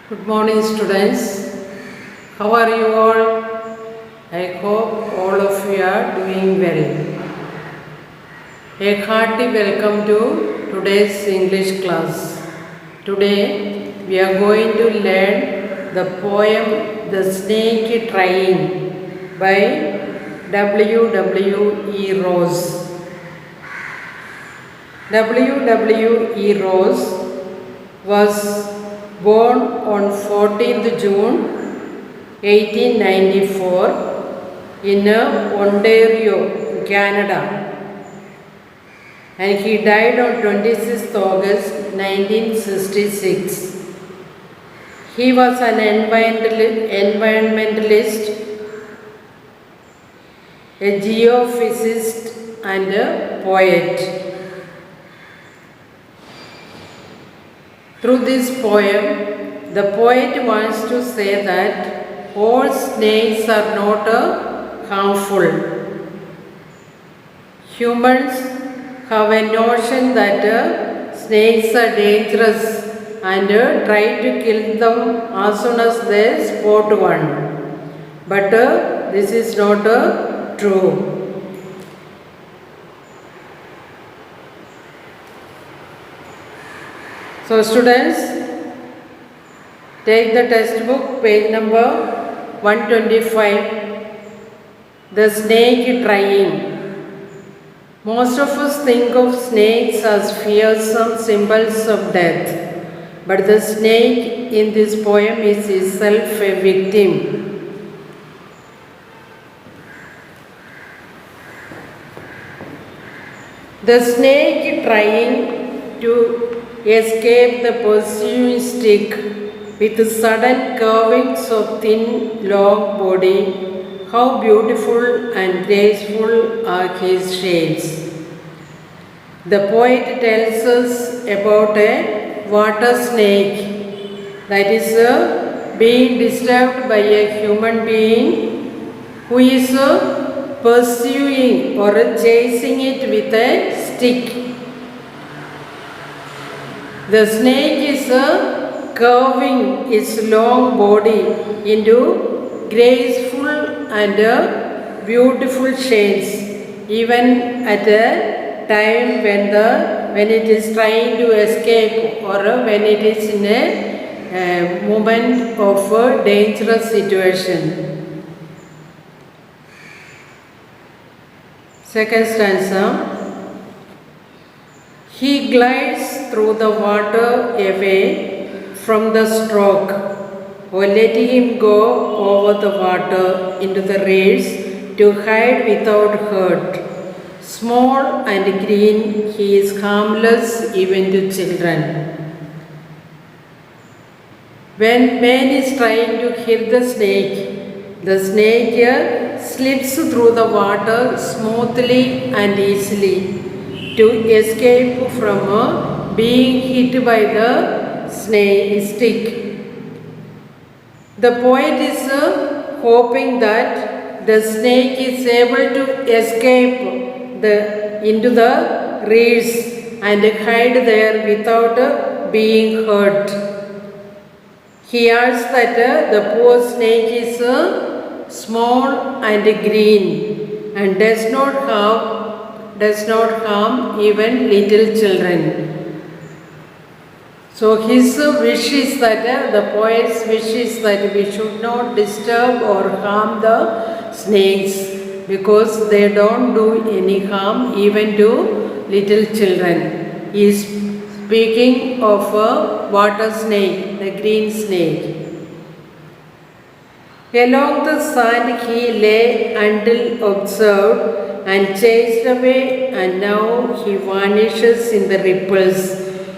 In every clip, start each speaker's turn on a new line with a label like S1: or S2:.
S1: Good morning, students. How are you all? I hope all of you are doing well. A hearty welcome to today's English class. Today we are going to learn the poem The Snake Trying by W.W.E. Rose. W.W.E. Rose was born on 14th June 1894 in Ontario, Canada, and he died on 26th August 1966. He was an environmentalist, a geophysicist, and a poet. Through this poem, the poet wants to say that all snakes are not harmful. Humans have a notion that snakes are dangerous and try to kill them as soon as they spot one. But this is not true. So students, take the textbook, page number 125, The Snake Trying. Most of us think of snakes as fearsome symbols of death, but the snake in this poem is itself a victim. The snake trying to escape the pursuing stick with sudden curvings of thin, long body. How beautiful and graceful are his shades. The poet tells us about a water snake that is being disturbed by a human being who is pursuing or chasing it with a stick. The snake is curving its long body into graceful and beautiful shades, even at a time when it is trying to escape or when it is in a moment of a dangerous situation. Second stanza. He glides through the water away from the stroke, or letting him go over the water into the reeds to hide without hurt. Small and green, he is harmless even to children. When man is trying to hit the snake slips through the water smoothly and easily to escape from being hit by the stick. The poet is hoping that the snake is able to escape into the reeds and hide there without being hurt. He adds that the poor snake is small and green and does not harm even little children. So his wish is that, the poet's wish is that we should not disturb or harm the snakes because they don't do any harm even to little children. He is speaking of a water snake, the green snake. Along the sand he lay until observed and chased away, and now he vanishes in the ripples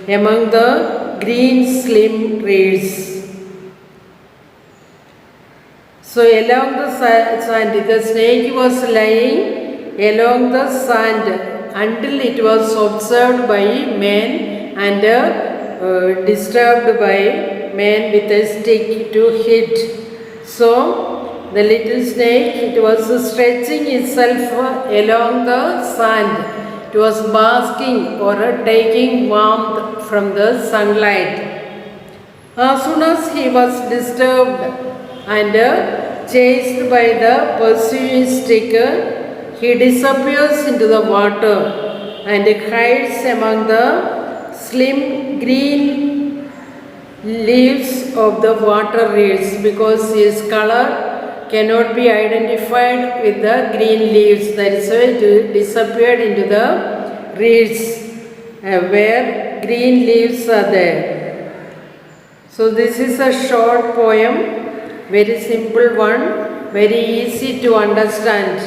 S1: among the green slim reeds. So along the sand, the snake was lying along the sand until it was observed by man and disturbed by man with a stick to hit. So the little snake, it was stretching itself along the sand It was basking or taking warmth from the sunlight. As soon as he was disturbed and chased by the pursuing stick, he disappears into the water and hides among the slim green leaves of the water reeds, because his color cannot be identified with the green leaves. That is why it disappeared into the reeds where green leaves are there. So this is a short poem, very simple one, very easy to understand.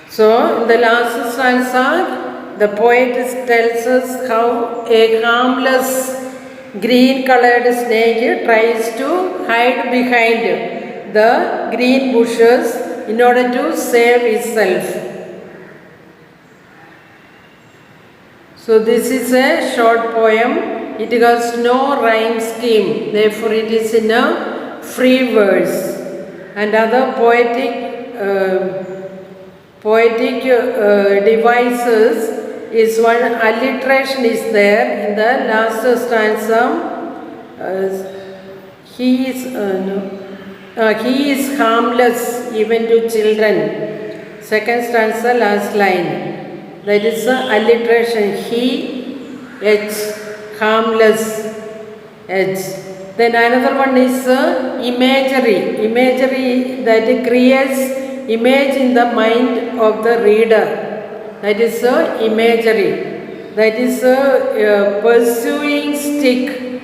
S1: So in the last stanza, the poet tells us how a harmless green colored snake tries to hide behind the green bushes in order to save itself. So this is a short poem. It has no rhyme scheme, therefore it is in a free verse. And other poetic devices is one alliteration is there in the last stanza. He is harmless even to children. Second stanza, last line. That is the alliteration. He, H, harmless, H. Then another one is imagery. Imagery that creates image in the mind of the reader. That is imagery. That is pursuing stick.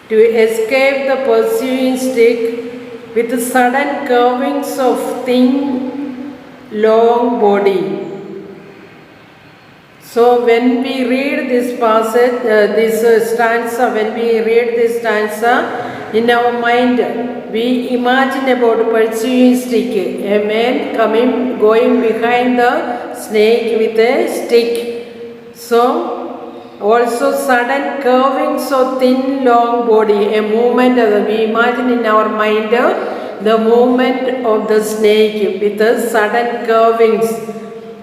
S1: To escape the pursuing stick with sudden curvings of thin, long body. So when we read this passage, when we read this stanza, in our mind, we imagine about pursuing stick, a man going behind the snake with a stick. So, also sudden curvings of thin, long body, a movement, we imagine in our mind the movement of the snake with the sudden curvings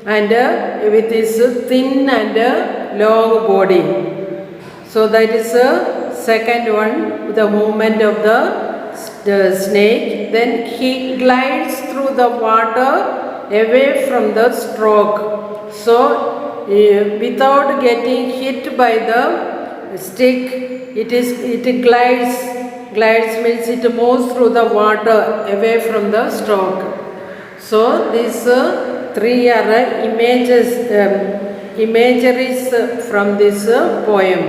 S1: and with his thin and long body. So that is the second one, the movement of the snake. Then he glides through the water away from the stroke. So without getting hit by the stick, it glides. Glides means it moves through the water away from the stroke. So these three are imageries from this poem.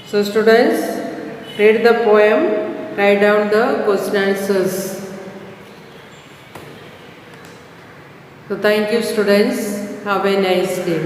S1: So students, read the poem, write down the question answers. So thank you students, have a nice day.